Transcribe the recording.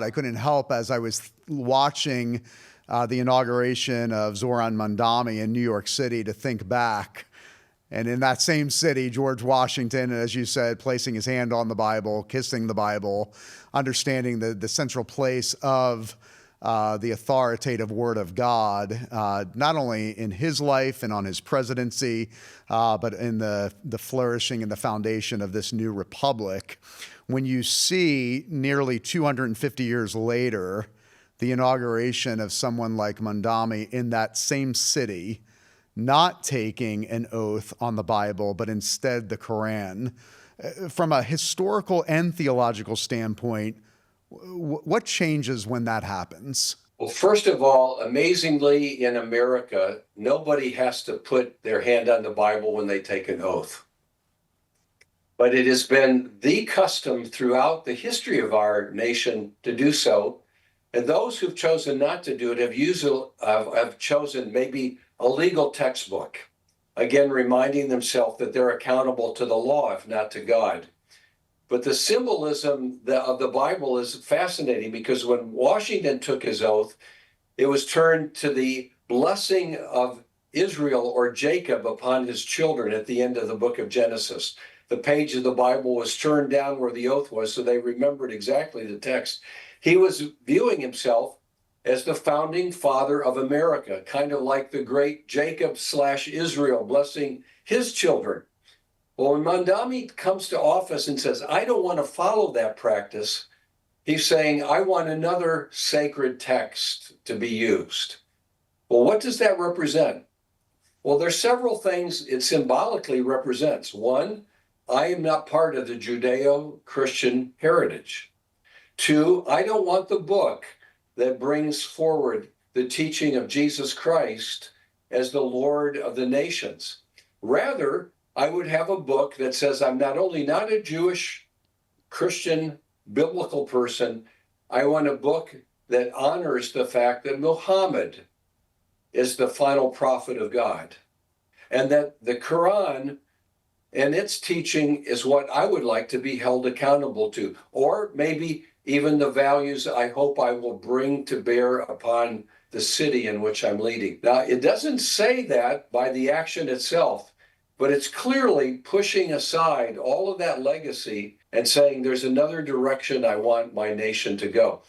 I couldn't help as I was watching the inauguration of Zoran Mandami in New York City to think back. And in that same city, George Washington, as you said, placing his hand on the Bible, kissing the Bible, understanding the central place of the authoritative Word of God, not only in his life and on his presidency, but in the flourishing and the foundation of this new republic. When you see nearly 250 years later, the inauguration of someone like Mandami in that same city, not taking an oath on the Bible, but instead the Quran, from a historical and theological standpoint, what changes when that happens? Well, first of all, amazingly, in America, nobody has to put their hand on the Bible when they take an oath. But it has been the custom throughout the history of our nation to do so. And those who've chosen not to do it have chosen maybe a legal textbook, again, reminding themselves that they're accountable to the law, if not to God. But the symbolism of the Bible is fascinating, because when Washington took his oath, it was turned to the blessing of Israel or Jacob upon his children at the end of the book of Genesis. The page of the Bible was turned down where the oath was, so they remembered exactly the text. He was viewing himself as the founding father of America, kind of like the great Jacob/Israel blessing his children. Well, when Mandami comes to office and says, I don't want to follow that practice, he's saying, I want another sacred text to be used. Well, what does that represent? Well, there's several things it symbolically represents. One, I am not part of the Judeo-Christian heritage. Two, I don't want the book that brings forward the teaching of Jesus Christ as the Lord of the nations. Rather, I would have a book that says I'm not only not a Jewish, Christian, biblical person, I want a book that honors the fact that Muhammad is the final prophet of God, and that the Quran and its teaching is what I would like to be held accountable to, or maybe even the values I hope I will bring to bear upon the city in which I'm leading. Now, it doesn't say that by the action itself, but it's clearly pushing aside all of that legacy and saying there's another direction I want my nation to go.